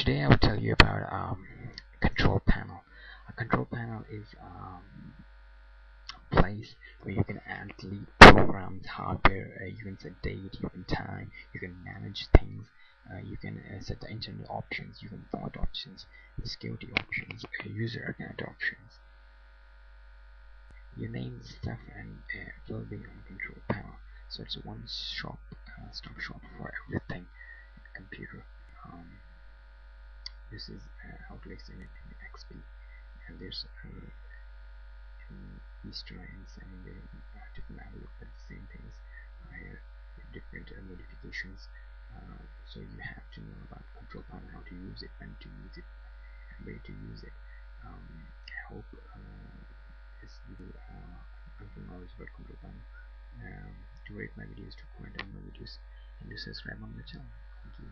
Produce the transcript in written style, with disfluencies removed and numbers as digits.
Today I will tell you about control panel. A control panel is a place where you can add, delete programs, hardware. You can set date, you can time, you can manage things. You can set the internet options, you can port options, the security options, user account options. You name stuff and it will be on control panel. So it's a one-stop shop for everything computer. This is outlets in XP, and there's in Easter eggs, and different outlook, but the same things. Different modifications. So you have to know about control panel, how to use it, when to use it, and where to use it. I hope this will confirm knowledge about control panel. To rate my videos, to comment on my videos, and to subscribe on the channel. Thank you.